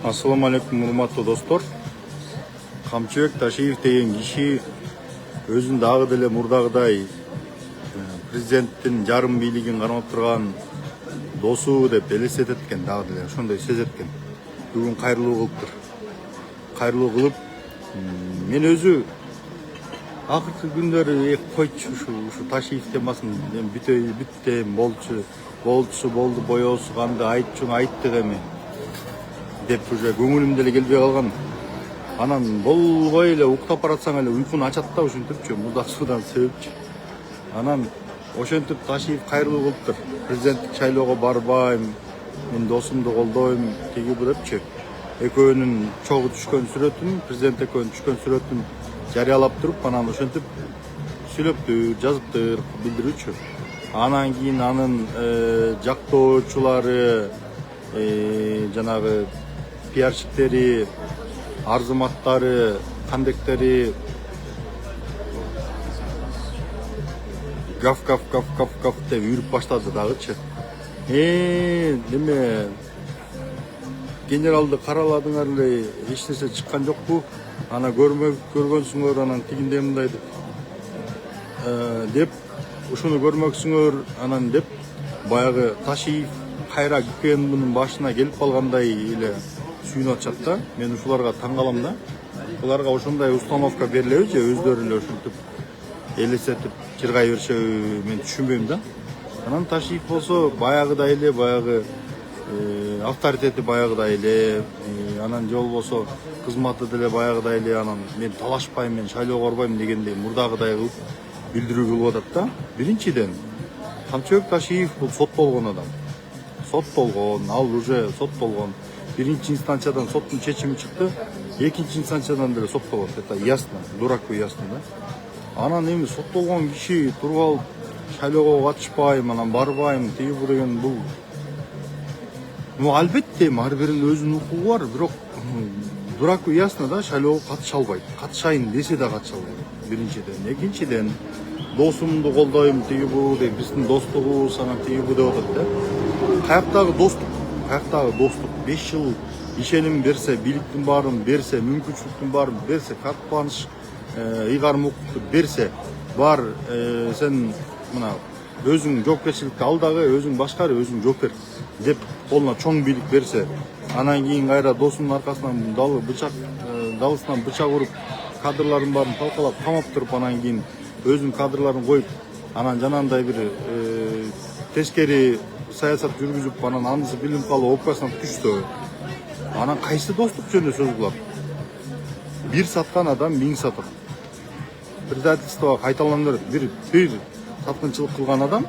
Assalamu alaikum, урматтуу достор. Камчыбек Ташиев деген киши өзүн дагы деле мурдагыдай президенттин жарым бийлигин кармап турган досу деп элестетет экен, дагы деле ошондой сезет экен. Бүгүн кайрылуу кылыптыр. Кайрылуу кылып, мен өзү акыркы күндөрү койчу ушу Ташиев темасын бүттейм, болду, боёсу канды айтчуң айттык эми деп уже көңүлүм деле келбей калган. Анан болбой эле уктап баратсаң эле уйкуну ачат да ушинтипчи, мурдак суудан себепчи. Анан ошентип Ташиев кайрылуу кылыптыр. Президенттик шайлоого барбайм, мен досумду колдойм, тиги бу депчи. Экөөнүн чогуу түшкөн сүрөтүн, президент экөөнүн түшкөн сүрөтүн жарыялап туруп, анан ошентип сүйлөптүр, жазыптыр, билдирүүчү. Анан кийин анын жактоочулары, жанагы пиарщиктери, арзыматтары, кандектери гав деп үйрүп баштады дагычы. Неме генералды караладыңар эле, эч нерсе чыккан жокпу? Ана көргөнсүңөр, анан тигиндей мындай деп ушуну көрмөксүңөр, анан деп баягы Ташиев кайра КНБнын башына келип калгандай эле сүйүнүп атышат да. Мен ушуларга таң калам да. Буларга ошондой установка берилеби же өздөрү эле ушинтип элестетип чыргай беришеби, мен түшүнбөйм да. Анан Ташиев болсо баягыдай эле, баягы авторитети баягыдай эле, анан же болбосо кызматы деле баягыдай эле, анан мен талашпайм, мен шайлоого барбайм дегендей мурдагыдай кылып билдирүү кылып атат да. Биринчиден, Камчыбек Ташиев бул соттолгон адам. Соттолгон, ал уже соттолгон. Биринчи инстанциядан соттун чечими чыкты, экинчи инстанциядан деле соттолгон. Это ясно, дураку ясно да. Анан эми соттолгон киши туруп алып шайлоого катышпайм, анан барбайм, тиги бу деген бул. Албетте, ар биринин өзүнүн укугу бар, бирок дураку ясно да, шайлоого катыша албайт. Катышайын десе да катыша албайт. Биринчиден, экинчиден, досумду колдойм, тиги бу деп биздин достугубуз, анан тиги бу деп атат да. Каяктагы достук? 5 жыл ишеним берсе, бийликтин баарын берсе, мүмкүнчүлүктүн баарын берсе, каттаныш ыйгарым укукту берсе, бар сен мына өзүң жоопкерчиликти ал дагы, өзүң башкар, өзүң жоопкер деп колуна чоң бийлик берсе, анан кийин кайра досунун аркасынан далысынан бычак уруп, кадрлардын баарын талкалап, камап туруп, анан кийин өзүнүн кадрларын коюп, анан жанагындай бир тескери саясат жүргүзүп, анан анысы билинип калып, опкасынан түшсө, анан кайсы достук жөнүндө сөз кылат? Бир саткан адам 1000 сатат. Предательствого кайталанып берет. Бир саткынчылык кылган адам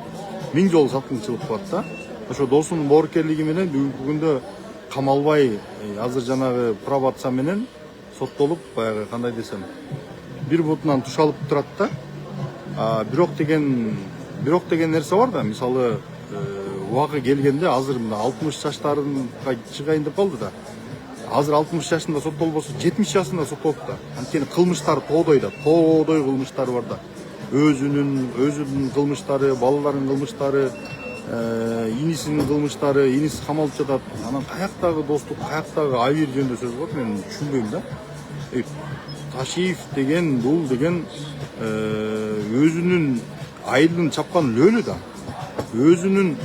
1000 жолу саткынчылык кылат да. Ошо досунун боорукерлиги менен бүгүнкү күндө камалбай, азыр жанагы пробация менен соттолуп, баягы кандай десем, бир бутунан туш алып турат да. Бирок деген нерсе бар да, мисалы убагы келгенде азыр мына 60 жаштарынга чыгайын деп калды да. Азыр 60 жашында соттолбосо 70 жашында соттолуп да. Анткени кылмыштары тоодой кылмыштары бар да. Өзүнүн кылмыштары, балаларынын кылмыштары, инисинин кылмыштары, иниси камалып жатат. Анан каяктагы достук, каяктагы айыр жөнүндө сөз кылат, мен түшүнбөйм да. Ташиев деген бул деген өзүнүн айылын чапкан лөлү да. Өзүнүн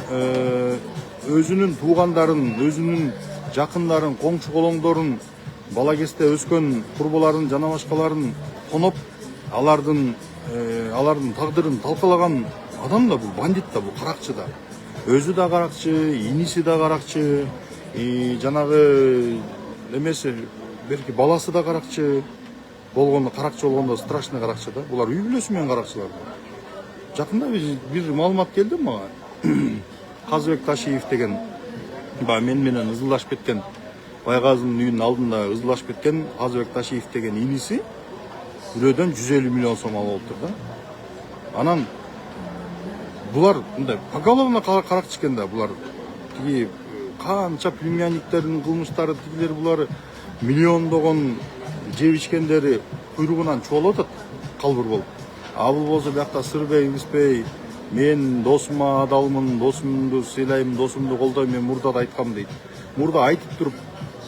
туугандарын, өзүнүн жакындарын, коңшу колоңдорун, бала кезде өскөн курбуларын, жана башкаларын тоноп, алардын тагдырын талкалаган адам да, бул бандит да, бул каракчы да. Өзү да каракчы, иниси да каракчы, жанагы эмеси, белки баласы да каракчы болгондо, страшный каракчы да. Булар үй бүлөсү менен каракчылар. Жакында бир маалымат келди мага. Казыбек Ташиев деген мен менен ызылдашып кеткен, Байгазынын үйүнүн алдында ызылдашып кеткен Казыбек Ташиев деген иниси бирөөдөн 150 миллион сом алып алыптыр да. Анан булар мындай поголовно каракчы экен да, булар тиги канча племянниктердин кылмыштары, тигилер булар миллиондогон жеп ичкендери куйругунан чубалып атат, калбыр болуп. Бул болсо биякта сырбей, биспей, мен досума адалмын, досумду сыйлайм, досумду колдойм, мен мурда да айткам дейт. Мурда айтып туруп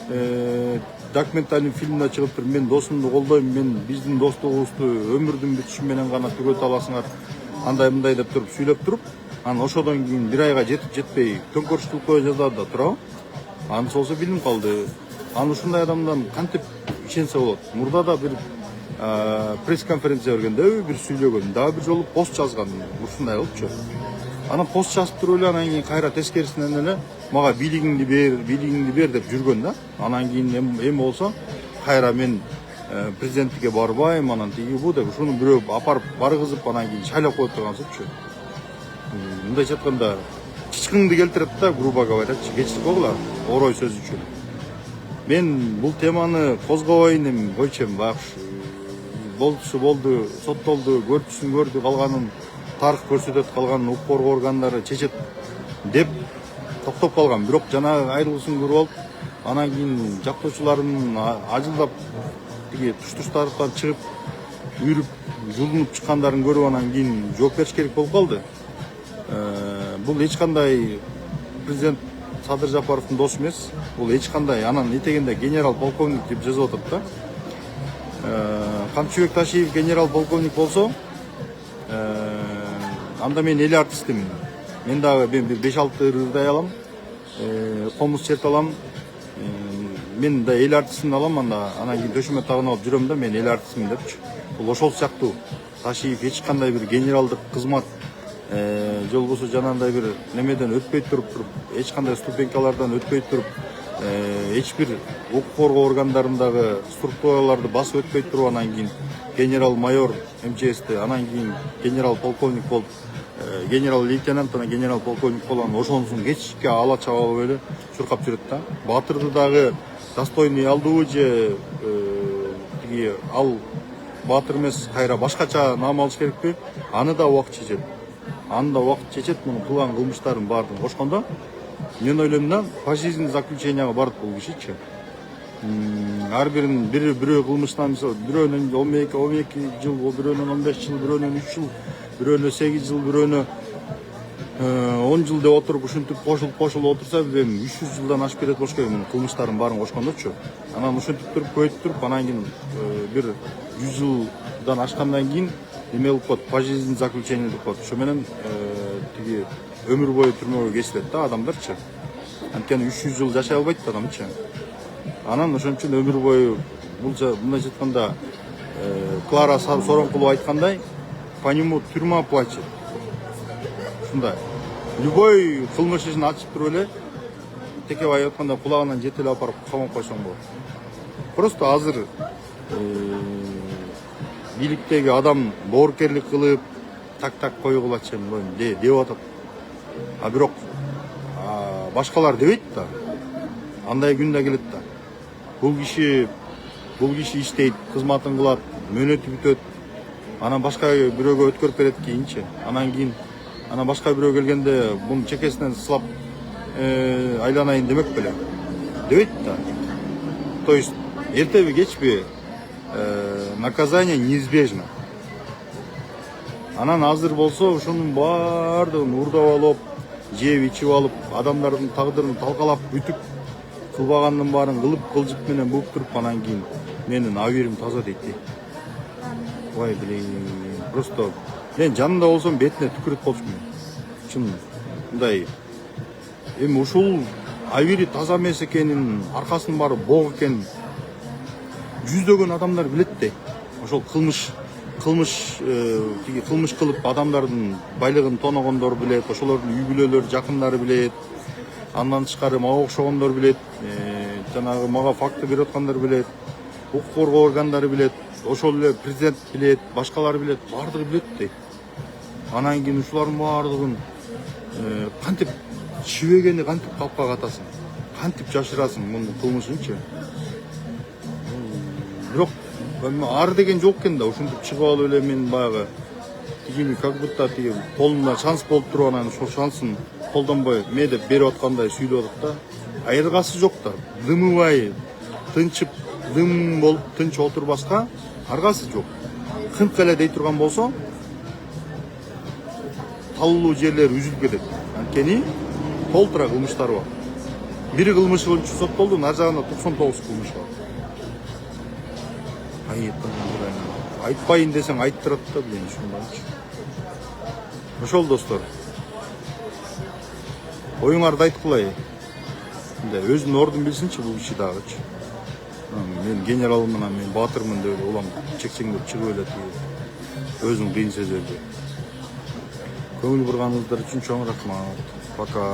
документальный фильмде чыгып туруп мен досумду колдойм, мен биздин достугубузду өмүрдүн бүтүшү менен гана түгөтө аласыңар, андай мындай деп туруп сүйлөп туруп, анан ошодон кийин бир айга жетип жетпей төңкөрүштү кое жаздады да турабы. Анысы болсо билинип калды. Анан ушундай адамдан кантип ишенсе болот? Мурда да бир пресс-конференция бергенде бир сүйлөгөн, дагы бир жолу пост жазган ушундай кылыпчу. Анан пост жазып туруп эле анан кийин кайра тескерисинен эле мага бийлигиңди бер деп жүргөн да. Анан кийин эми болсо кайра мен президенттикке барбайм, анан тиги бу деп ушуну бирөө апарып баргызып анан кийин шайлап коюп тургансычы. Мындайча айтканда чычкыңды келтирет да, грубо говорячы, кечирип койгула орой сөз үчүн. Мен бул теманы козгобойн эми койчумун, баягы болчу болду, соттолду, көрчүсүн көрдү, калганын тарых көрсөтөт, калганын укук коргоо органдары чечет деп токтоп калган. Бирок жанагы айрылышын көрүп алып, анан кийин жактоочулардын ажылдап тиги туш-туштардан чыгып, үйрүп, жулунуп чыккандарын көрүп анан кийин жооп бериш керек болуп калды. Бул эч кандай президент Садыр Жапаровдун досу эмес. Бул эч кандай анан этегенде генерал полковник деп жазып атат да. Камчыбек Ташиев генерал полковник болсо, анда мен эл артистимин. Мен дагы 5-6 ырдай алам, комуз черт алам. Мен да эл артистин алам, анан кийин төшөмө тагынып алып жүрөм да, мен эл артистимин депчи. Бул ошол сыяктуу. Ташиев эч кандай бир генералдык кызмат же болбосо жанагындай бир немеден өтпөй туруп, эч кандай ступенькалардан өтпөй туруп, эч бир укук коргоо органдарындагы структураларды басып өтпөй туруп, анан кийин генерал майор МЧСти, анан кийин генерал полковник болуп, генерал лейтенант, анан генерал полковник болгон, ошонусун кечке ала чабалып эле чуркап жүрөт да. Батырды дагы достойный алдыбы же тиги ал батыр эмес, кайра башкача наам алыш керекпи? Аны да убакыт чечет. Аны да убакыт чечет, муну кылган кылмыштарын баардыгын кошкондо. Мен ойлойм да, пожизненный заключенияга барды бул кишичи. Ар бирин бирөө кылмыштан, мисалы, бирөөнүн 12 жыл, бирөөнүн 15 жыл, бирөөнүн 3 жыл, бирөөнүн 8 жыл, бирөөнүн 10 жыл деп отуруп, ушинтип кошулуп отурса, эми 300 жылдан ашып кетет болуш керек, мунун кылмыштарын баарын кошкондочу. Анан ушинтип туруп, көйүтүп туруп, анан кийин бир 100 жылдан ашкандан кийин эме кылып коет, пожизненный заключение деп коет. Ошо менен тиги өмүр бою түрмөгө кесилет да адамдарчы. Анткени 300 жыл жашай албайт да адамчы. Анан ошон үчүн өмүр бою мындайча айтканда Клара Соронкулова айткандай, по нему тюрьма плачет. Ушундай. Любой кылмыш ишин ачып туруп эле текебай айтканда кулагынан жетелеп апарып камап койсоң болот. Просто азыр бийликтеги адам боорукерлик кылып, так койгулачы деп атат. А бирок башкалар дебейт да. Андай күн да келет да. Бул киши иштейт, кызматын кылат, мөөнөтү бүтөт. Анан башка бирөөгө өткөрүп берет кийинчи. Анан башка бирөө келгенде мунун чекесинен сылап айланайын демек беле. Дебейт да. То есть эртеби кечпи наказание неизбежно. Анан азыр болсо ушунун баардыгын уурдап алып, жеп ичип алып, адамдардын тагдырын талкалап бүтүп, кылбагандын баарын кылып, кылжып менен бууп туруп, анан кийин менин абийирим таза дейт. Ой, блин, просто мен жанында болсом бетине түкүрүп болчумун. Чын мындай. Эми ушул абийири таза эмес экенин, аркасынын баары бок экенин жүздөгөн адамдар билет да. Ошол кылмыш кылып адамдардын байлыгын тоногондор билет, ошолордун үй бүлөлөрү, жакындары билет. Андан тышкары мага окшогондор билет, жанагы мага факты берип аткандар билет, укук коргоо органдары билет, ошол эле президент билет, башкалар билет, баардыгы билет дейт. Анан кийин ушулардын баардыгын кантип чибегени кантип калпка катасың, кантип жашырасың мунун кылмышынчы. Бирок ар деген жок экен да, ушинтип чыгып алып эле мен баягы тигини как будто тиги колунда шанс болуп туруп, анан ошол шансын колдонбой ме деп берип аткандай сүйлөп атат да. Айыргасы жок да. Дымыбай, тынчып, дым болуп тынч отурбаска аргасы жок. Кынк эле дей турган болсо, талуу жерлери үзүлүп кетет. Анткени толтура кылмыштар бар. Бири кылмыш боюнча соттолду, ар жагында 99 кылмыш бар. Айтпайын десең айттырат да, билем ушундайчы. Ошол достор. Оюңарды айткылай. Өзүнүн ордун билсинчи бул киши дагычы. Мен генералмын, мен батырмын деп улам чексеңдеп чыгып эле тиги. Өзүн кыйын сезеби. Көңүл бурганыңыздар үчүн чоң рахмат. Пока.